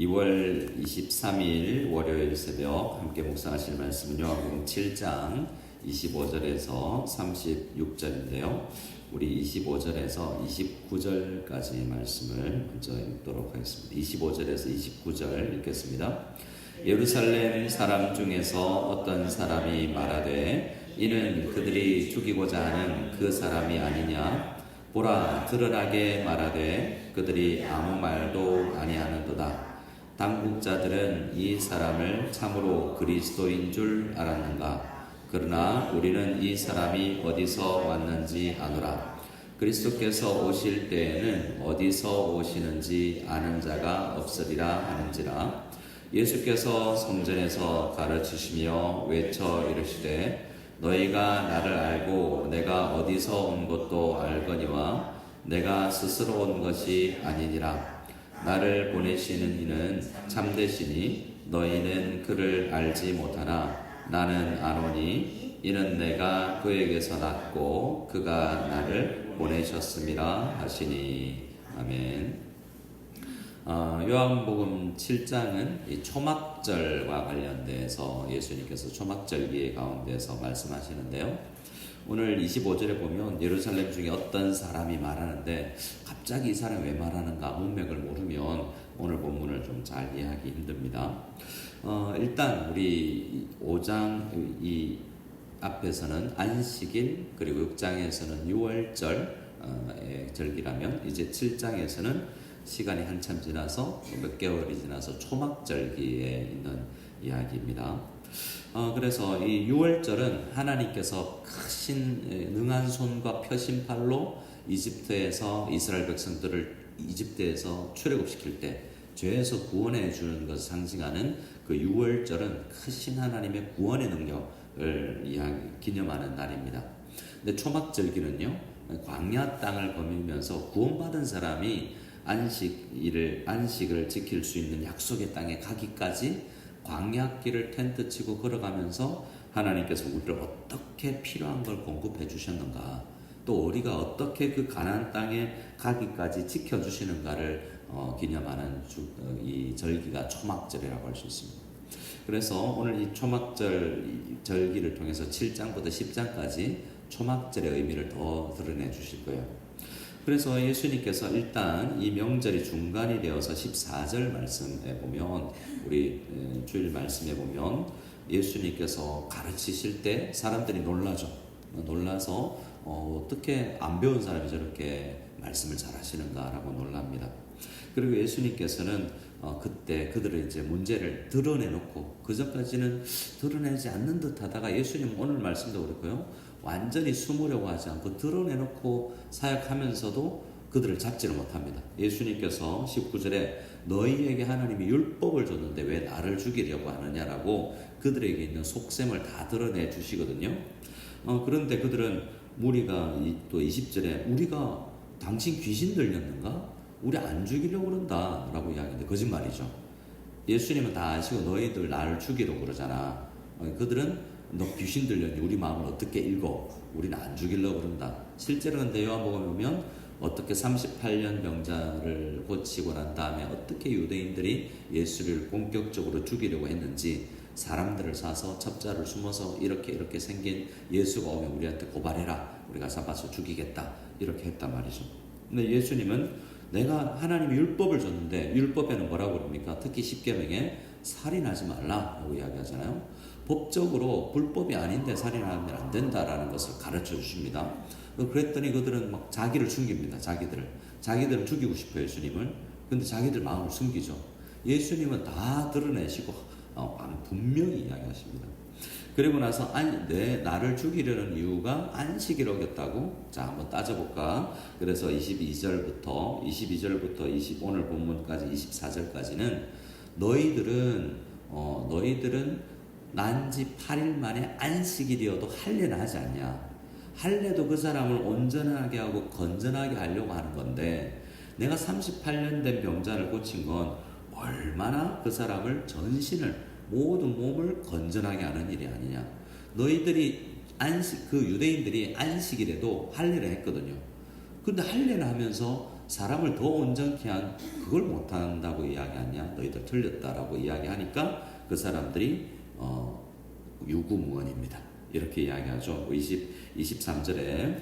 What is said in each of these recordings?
2월 23일 월요일 새벽 함께 묵상하실 말씀은 요한복음 7장 25절에서 36절인데요. 우리 25절에서 29절까지 말씀을 먼저 읽도록 하겠습니다. 25절에서 29절 읽겠습니다. 예루살렘 사람 중에서 어떤 사람이 말하되 이는 그들이 죽이고자 하는 그 사람이 아니냐. 보라, 드러나게 말하되 그들이 아무 말도 아니하는도다. 당국자들은 이 사람을 참으로 그리스도인 줄 알았는가? 그러나 우리는 이 사람이 어디서 왔는지 아노라. 그리스도께서 오실 때에는 어디서 오시는지 아는 자가 없으리라 하는지라. 예수께서 성전에서 가르치시며 외쳐 이르시되 너희가 나를 알고 내가 어디서 온 것도 알거니와 내가 스스로 온 것이 아니니라. 나를 보내시는 이는 참되시니 너희는 그를 알지 못하나 나는 아노니 이는 내가 그에게서 났고 그가 나를 보내셨음이라 하시니. 아멘. 요한복음 7장은 이 초막절과 관련돼서 예수님께서 초막절기 가운데서 말씀하시는데요. 오늘 25절에 보면 예루살렘 중에 어떤 사람이 말하는데 갑자기 이 사람이 왜 말하는가 문맥을 모르면 오늘 본문을 좀 잘 이해하기 힘듭니다. 일단 우리 5장 이 앞에서는 안식일 그리고 6장에서는 6월절 절기라면 이제 7장에서는 시간이 한참 지나서 몇 개월이 지나서 초막절기에 있는 이야기입니다. 그래서 이 6월절은 하나님께서 크신 능한 손과 펴신 팔로 이집트에서 이스라엘 백성들을 이집트에서 출애굽시킬 때 죄에서 구원해 주는 것을 상징하는 그 6월절은 크신 하나님의 구원의 능력을 기념하는 날입니다. 근데 초막절기는요, 광야 땅을 거닐면서 구원받은 사람이 안식을 지킬 수 있는 약속의 땅에 가기까지 광야길을 텐트 치고 걸어가면서 하나님께서 우리를 어떻게 필요한 걸 공급해 주셨는가, 또 우리가 어떻게 그 가나안 땅에 가기까지 지켜주시는가를 기념하는 이 절기가 초막절이라고 할 수 있습니다. 그래서 오늘 이 초막절기를 통해서 7장부터 10장까지 초막절의 의미를 더 드러내 주실 거예요. 그래서 예수님께서 일단 이 명절이 중간이 되어서 14절 말씀에 보면, 우리 주일 말씀에 보면 예수님께서 가르치실 때 사람들이 놀라서 어떻게 안 배운 사람이 저렇게 말씀을 잘 하시는가라고 놀랍니다. 그리고 예수님께서는 그때 그들의 이제 문제를 드러내놓고, 그전까지는 드러내지 않는 듯 하다가 예수님 오늘 말씀도 그렇고요, 완전히 숨으려고 하지 않고 드러내놓고 사역하면서도 그들을 잡지를 못합니다. 예수님께서 19절에 너희에게 하나님이 율법을 줬는데 왜 나를 죽이려고 하느냐라고 그들에게 있는 속셈을 다 드러내 주시거든요. 그런데 그들은 무리가 또 20절에 우리가 당신 귀신 들렸는가? 우리 안 죽이려고 그런다 라고 이야기하는데 거짓말이죠. 예수님은 다 아시고 너희들 나를 죽이려고 그러잖아. 그들은 너 귀신 들렸니? 우리 마음을 어떻게 읽어? 우리는 안 죽이려고 그런다. 실제로는 요한복음에 보면 어떻게 38년 병자를 고치고 난 다음에 어떻게 유대인들이 예수를 본격적으로 죽이려고 했는지, 사람들을 사서 첩자를 숨어서 이렇게 생긴 예수가 오면 우리한테 고발해라, 우리가 잡아서 죽이겠다, 이렇게 했단 말이죠. 근데 예수님은 내가 하나님이 율법을 줬는데, 율법에는 뭐라고 그럽니까? 특히 10계명에 살인하지 말라라고 이야기하잖아요. 법적으로 불법이 아닌데 살인하면 안 된다라는 것을 가르쳐 주십니다. 그랬더니 그들은 막 자기를 숨깁니다. 자기들은 죽이고 싶어요, 예수님을. 근데 자기들 마음을 숨기죠. 예수님은 다 드러내시고 분명히 이야기하십니다. 그리고 나서 나를 죽이려는 이유가 안식일 어겼다고? 자, 한번 따져볼까? 그래서 22절부터 오늘 본문까지 24절까지는 너희들은 난지 8일 만에 안식일이어도 할례는 하지 않냐? 할례도 그 사람을 온전하게 하고 건전하게 하려고 하는 건데, 내가 38년 된 병자를 고친 건 얼마나 그 사람을 전신을, 모든 몸을 건전하게 하는 일이 아니냐? 너희들이 유대인들이 안식일에도 할례를 했거든요. 근데 할례를 하면서 사람을 더 온전케 한 그걸 못한다고 이야기하냐? 너희들 틀렸다라고 이야기하니까 그 사람들이 유구무원입니다. 이렇게 이야기하죠. 23절에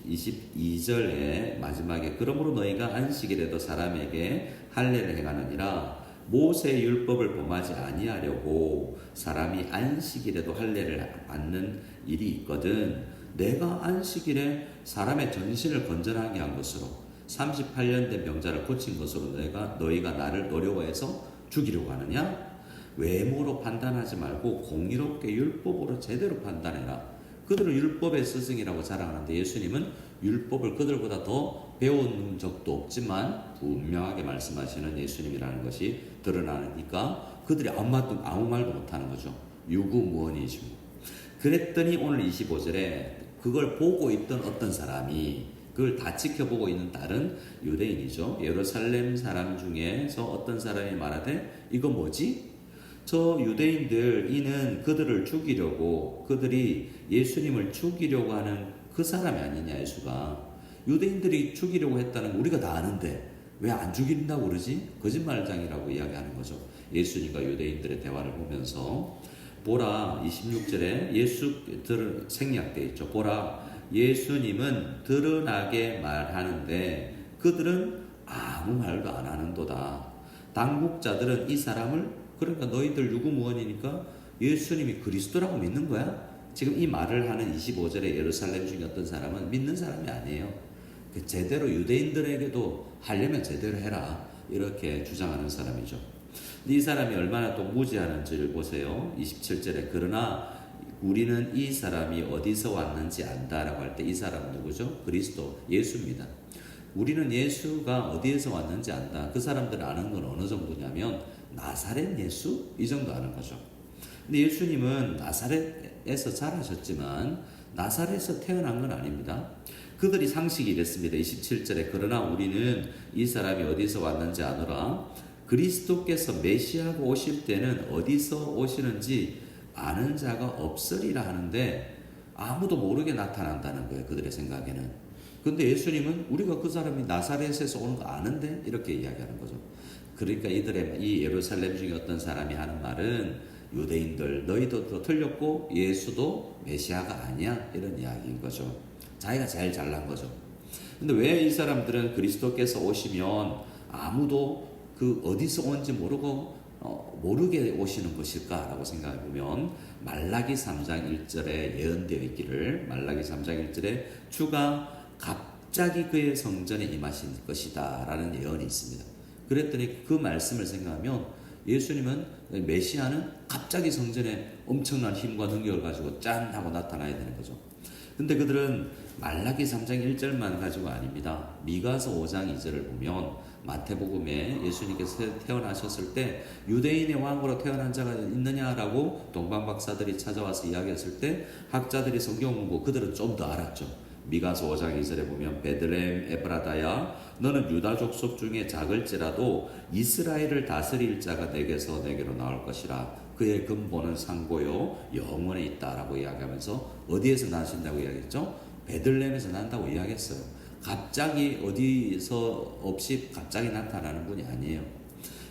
22절에 마지막에 그러므로 너희가 안식일에도 사람에게 할례를 행하느니라. 모세의 율법을 범하지 아니하려고 사람이 안식일에도 할례를 받는 일이 있거든. 내가 안식일에 사람의 전신을 건전하게 한 것으로 38년 된 병자를 고친 것으로 너희가 나를 노려워해서 죽이려고 하느냐? 외모로 판단하지 말고 공의롭게 율법으로 제대로 판단해라. 그들은 율법의 스승이라고 자랑하는데 예수님은 율법을 그들보다 더 배운 적도 없지만 분명하게 말씀하시는 예수님이라는 것이 드러나니까 그들이 아무 말도 못하는 거죠. 유구무원이시고. 그랬더니 오늘 25절에 그걸 보고 있던 어떤 사람이, 그걸 다 지켜보고 있는 다른 유대인이죠. 예루살렘 사람 중에서 어떤 사람이 말하되 이거 뭐지? 저 유대인들 이는 그들을 죽이려고, 그들이 예수님을 죽이려고 하는 그 사람이 아니냐. 예수가 유대인들이 죽이려고 했다는 거 우리가 다 아는데 왜 안 죽인다고 그러지? 거짓말장이라고 이야기하는 거죠. 예수님과 유대인들의 대화를 보면서 보라, 26절에 생략되어 있죠. 보라, 예수님은 드러나게 말하는데 그들은 아무 말도 안 하는도다. 당국자들은 이 사람을, 그러니까 너희들 유구무원이니까 예수님이 그리스도라고 믿는 거야? 지금 이 말을 하는 25절에 예루살렘 중에 어떤 사람은 믿는 사람이 아니에요. 제대로 유대인들에게도 하려면 제대로 해라, 이렇게 주장하는 사람이죠. 이 사람이 얼마나 또 무지하는지를 보세요. 27절에 그러나 우리는 이 사람이 어디서 왔는지 안다라고 할 때 이 사람은 누구죠? 그리스도, 예수입니다. 우리는 예수가 어디에서 왔는지 안다. 그 사람들 아는 건 어느 정도냐면 나사렛 예수? 이 정도 아는 거죠. 근데 예수님은 나사렛에서 자라셨지만 나사렛에서 태어난 건 아닙니다. 그들이 상식이 이랬습니다. 27절에 그러나 우리는 이 사람이 어디서 왔는지 아노라. 그리스도께서 메시아가 오실 때는 어디서 오시는지 아는 자가 없으리라 하는데 아무도 모르게 나타난다는 거예요. 그들의 생각에는. 근데 예수님은 우리가 그 사람이 나사렛에서 오는 거 아는데 이렇게 이야기하는 거죠. 그러니까 이 예루살렘 중에 어떤 사람이 하는 말은 유대인들 너희도 틀렸고 예수도 메시아가 아니야, 이런 이야기인 거죠. 자기가 제일 잘난 거죠. 근데 왜 이 사람들은 그리스도께서 오시면 아무도 그 어디서 온지 모르게 오시는 것일까라고 생각해 보면 말라기 3장 1절에 예언되어 있기를, 말라기 3장 1절에 주가 갑자기 그의 성전에 임하실 것이다 라는 예언이 있습니다. 그랬더니 그 말씀을 생각하면 예수님은, 메시아는 갑자기 성전에 엄청난 힘과 능력을 가지고 짠 하고 나타나야 되는 거죠. 근데 그들은 말라기 3장 1절만 가지고 아닙니다. 미가서 5장 2절을 보면 마태복음에 예수님께서 태어나셨을 때 유대인의 왕으로 태어난 자가 있느냐라고 동방박사들이 찾아와서 이야기했을 때 학자들이 성경 공부, 그들은 좀 더 알았죠. 미가서 5장 2절에 보면 베들레헴 에브라다야 너는 유다 족속 중에 작을지라도 이스라엘을 다스릴 자가 내게서 내게로 나올 것이라. 그의 근본은 상고요 영원에 있다라고 이야기하면서 어디에서 나신다고 이야기했죠? 베들레헴에서 난다고 이야기했어요. 갑자기 어디서 없이 갑자기 나타나는 분이 아니에요.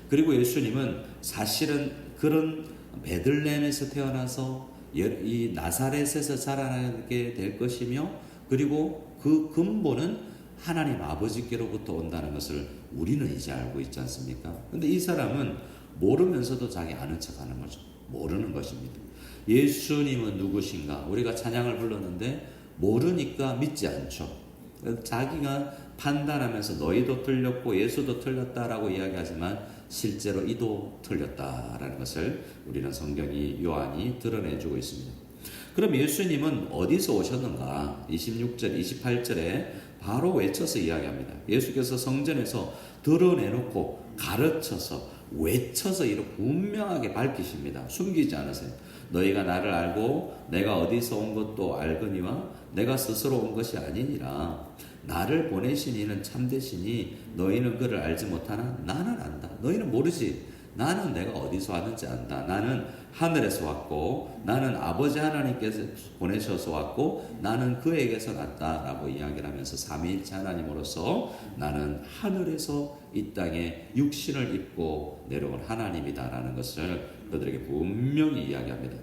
그리고 예수님은 사실은 그런 베들레헴에서 태어나서 이 나사렛에서 자라나게 될 것이며, 그리고 그 근본은 하나님 아버지께로부터 온다는 것을 우리는 이제 알고 있지 않습니까? 근데 이 사람은 모르면서도 자기 아는 척하는 거죠. 모르는 것입니다. 예수님은 누구신가? 우리가 찬양을 불렀는데 모르니까 믿지 않죠. 자기가 판단하면서 너희도 틀렸고 예수도 틀렸다라고 이야기하지만 실제로 이도 틀렸다라는 것을 우리는 성경이, 요한이 드러내주고 있습니다. 그럼 예수님은 어디서 오셨는가? 26절, 28절에 바로 외쳐서 이야기합니다. 예수께서 성전에서 드러내놓고 가르쳐서 외쳐서 이렇게 분명하게 밝히십니다. 숨기지 않으세요. 너희가 나를 알고 내가 어디서 온 것도 알거니와 내가 스스로 온 것이 아니니라. 나를 보내신 이는 참되시니 너희는 그를 알지 못하나 나는 안다. 너희는 모르지. 나는 내가 어디서 왔는지 안다. 나는 하늘에서 왔고 나는 아버지 하나님께서 보내셔서 왔고 나는 그에게서 났다라고 이야기를 하면서 삼위일체 하나님으로서 나는 하늘에서 이 땅에 육신을 입고 내려온 하나님이다라는 것을 그들에게 분명히 이야기합니다.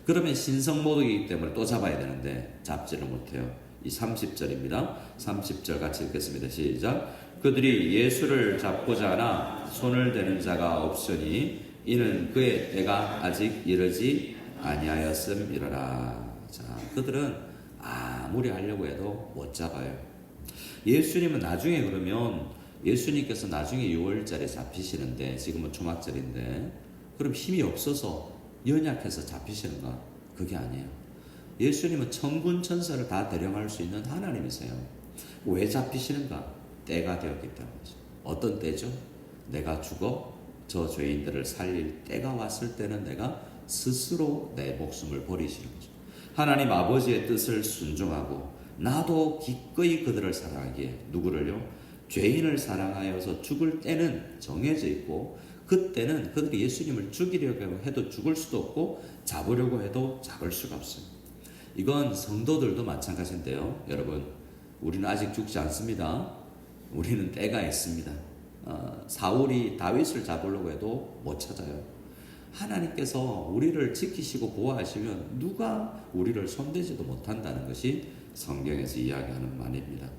그러면 신성모독이기 때문에 또 잡아야 되는데 잡지를 못해요. 이 30절입니다. 30절 같이 읽겠습니다. 시작. 그들이 예수를 잡고자 하나 손을 대는 자가 없으니 이는 그의 때가 아직 이르지 아니하였음이로라. 자, 그들은 아무리 하려고 해도 못 잡아요. 예수님은 나중에 그러면 예수님께서 나중에 6월절에 잡히시는데 지금은 초막절인데 그럼 힘이 없어서 연약해서 잡히시는가? 그게 아니에요. 예수님은 천군 천사를 다 대령할 수 있는 하나님이세요. 왜 잡히시는가? 때가 되었기 때문이죠. 어떤 때죠? 내가 죽어 저 죄인들을 살릴 때가 왔을 때는 내가 스스로 내 목숨을 버리시는 거죠. 하나님 아버지의 뜻을 순종하고 나도 기꺼이 그들을 사랑하기에 누구를요? 죄인을 사랑하여서 죽을 때는 정해져 있고 그때는 그들이 예수님을 죽이려고 해도 죽을 수도 없고 잡으려고 해도 잡을 수가 없어요. 이건 성도들도 마찬가지인데요. 여러분, 우리는 아직 죽지 않습니다. 우리는 때가 있습니다. 사울이 다윗을 잡으려고 해도 못 찾아요. 하나님께서 우리를 지키시고 보호하시면 누가 우리를 손대지도 못한다는 것이 성경에서 이야기하는 말입니다.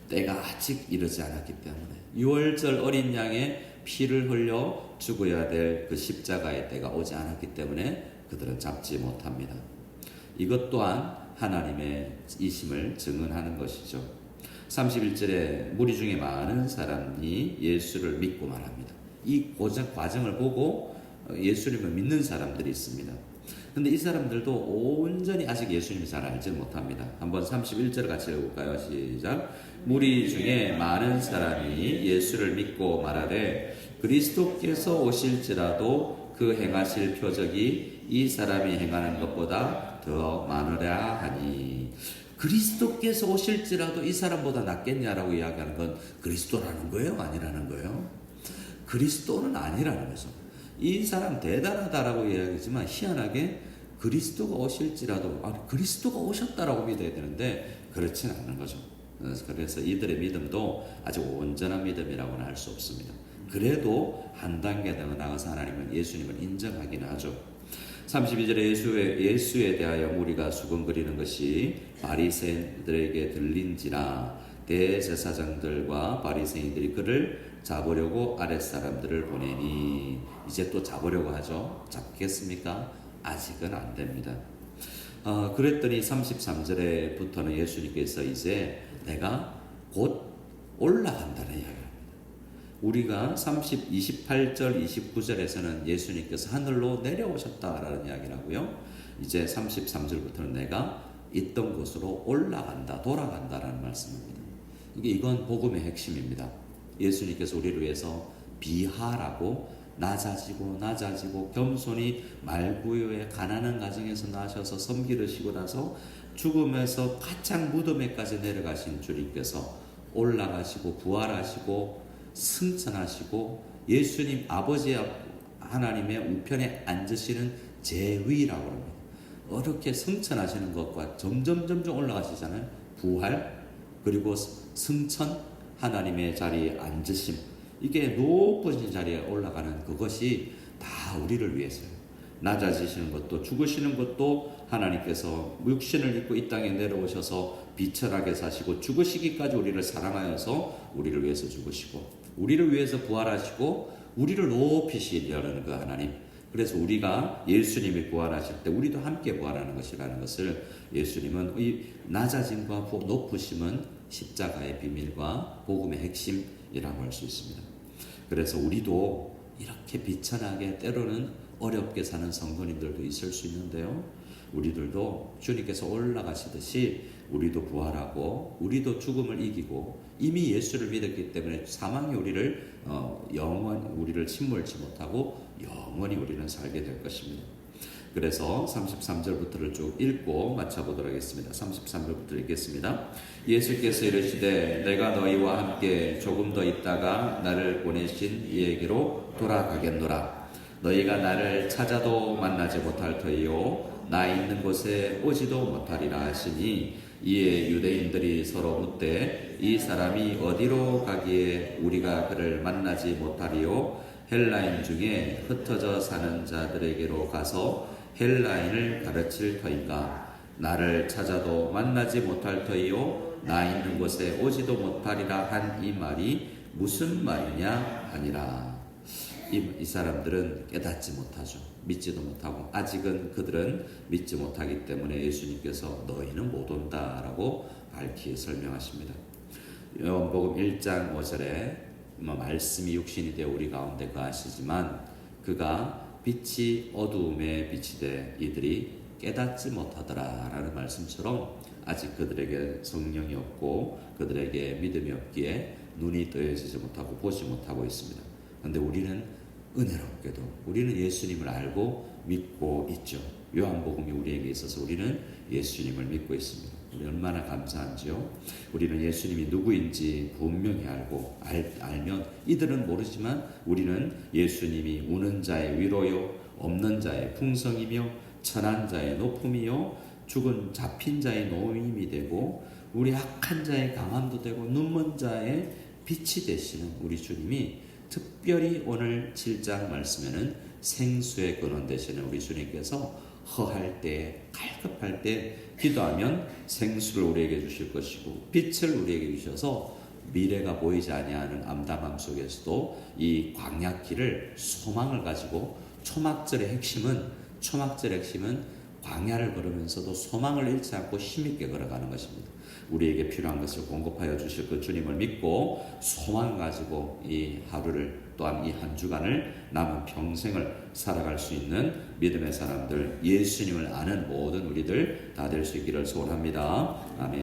때가 아직 이르지 않았기 때문에 6월절 어린 양의 피를 흘려 죽어야 될 그 십자가의 때가 오지 않았기 때문에 그들은 잡지 못합니다. 이것 또한 하나님의 이심을 증언하는 것이죠. 31절에 무리 중에 많은 사람이 예수를 믿고 말합니다. 이 과정을 보고 예수님을 믿는 사람들이 있습니다. 근데 이 사람들도 온전히 아직 예수님을 잘 알지 못합니다. 한번 31절 같이 읽어볼까요? 시작. 무리 중에 많은 사람이 예수를 믿고 말하되 그리스도께서 오실지라도 그 행하실 표적이 이 사람이 행하는 것보다 더 많으랴 하니. 그리스도께서 오실지라도 이 사람보다 낫겠냐라고 이야기하는 건 그리스도라는 거예요? 아니라는 거예요? 그리스도는 아니라는 거죠. 이 사람 대단하다라고 이야기하지만 희한하게 그리스도가 오실지라도 그리스도가 오셨다라고 믿어야 되는데 그렇진 않은 거죠. 그래서 이들의 믿음도 아직 온전한 믿음이라고는 할 수 없습니다. 그래도 한 단계 더 나가서 하나님은 예수님을 인정하긴 하죠. 32절에 예수에 대하여 무리가 수군거리는 것이 바리새인들에게 들린지라 대제사장들과 바리새인들이 그를 잡으려고 아랫사람들을 보내니. 이제 또 잡으려고 하죠. 잡겠습니까? 아직은 안 됩니다. 그랬더니 33절에부터는 예수님께서 이제 내가 곧 올라간다는 이야기입니다. 우리가 28절, 29절에서는 예수님께서 하늘로 내려오셨다라는 이야기를 하고요. 이제 33절부터는 내가 있던 곳으로 올라간다, 돌아간다라는 말씀입니다. 이건 복음의 핵심입니다. 예수님께서 우리를 위해서 비하라고 낮아지고 겸손히 말구유의 가난한 가정에서 나셔서 섬기시고 나서 죽음에서 가장 무덤에까지 내려가신 주님께서 올라가시고 부활하시고 승천하시고 예수님 아버지 하나님의 우편에 앉으시는 제위라고 합니다. 이렇게 승천하시는 것과 점점 올라가시잖아요. 부활 그리고 승천 하나님의 자리에 앉으심, 이게 높은 자리에 올라가는 그것이 다 우리를 위해서요. 낮아지시는 것도 죽으시는 것도 하나님께서 육신을 입고 이 땅에 내려오셔서 비천하게 사시고 죽으시기까지 우리를 사랑하여서 우리를 위해서 죽으시고 우리를 위해서 부활하시고 우리를 높이시려는 그 하나님. 그래서 우리가 예수님이 부활하실 때 우리도 함께 부활하는 것이라는 것을 예수님은 이 낮아짐과 높으심은 십자가의 비밀과 복음의 핵심이라고 할 수 있습니다. 그래서 우리도 이렇게 비천하게 때로는 어렵게 사는 성도님들도 있을 수 있는데요. 우리들도 주님께서 올라가시듯이 우리도 부활하고 우리도 죽음을 이기고 이미 예수를 믿었기 때문에 사망이 우리를 영원히 우리를 침몰치 못하고 영원히 우리는 살게 될 것입니다. 그래서 33절부터를 쭉 읽고 마쳐보도록 하겠습니다. 33절부터 읽겠습니다. 예수께서 이르시되 내가 너희와 함께 조금 더 있다가 나를 보내신 이에게로 돌아가겠노라. 너희가 나를 찾아도 만나지 못할 터이요 나 있는 곳에 오지도 못하리라 하시니 이에 유대인들이 서로 묻되 이 사람이 어디로 가기에 우리가 그를 만나지 못하리요 헬라인 중에 흩어져 사는 자들에게로 가서 헬라인을 가르칠 터인가. 나를 찾아도 만나지 못할 터이요 나 있는 곳에 오지도 못하리라 한 이 말이 무슨 말이냐 하니라. 이 사람들은 깨닫지 못하죠. 믿지도 못하고 아직은 그들은 믿지 못하기 때문에 예수님께서 너희는 못 온다라고 밝히 설명하십니다. 요한복음 1장 5절에 말씀이 육신이 되어 우리 가운데 거하시지만 그가 빛이 어두움에 빛이 돼 이들이 깨닫지 못하더라 라는 말씀처럼 아직 그들에게 성령이 없고 그들에게 믿음이 없기에 눈이 떠여지지 못하고 보지 못하고 있습니다. 그런데 우리는 은혜롭게도 우리는 예수님을 알고 믿고 있죠. 요한복음이 우리에게 있어서 우리는 예수님을 믿고 있습니다. 우리 얼마나 감사한지요. 우리는 예수님이 누구인지 분명히 알면 이들은 모르지만 우리는 예수님이 우는 자의 위로요 없는 자의 풍성이며 천한 자의 높음이요 죽은 잡힌 자의 노임이 되고 우리 악한 자의 강함도 되고 눈먼 자의 빛이 되시는 우리 주님이 특별히 오늘 7장 말씀에는 생수의 근원 되시는 우리 주님께서 허할 때 갈급할 때 기도하면 생수를 우리에게 주실 것이고 빛을 우리에게 주셔서 미래가 보이지 아니하는 암담함 속에서도 이 광야길을 소망을 가지고 초막절의 핵심은 광야를 걸으면서도 소망을 잃지 않고 힘있게 걸어가는 것입니다. 우리에게 필요한 것을 공급하여 주실 그 주님을 믿고 소망 가지고 이 하루를 또한 이 한 주간을 남은 평생을 살아갈 수 있는 믿음의 사람들, 예수님을 아는 모든 우리들 다 될 수 있기를 소원합니다. 아멘.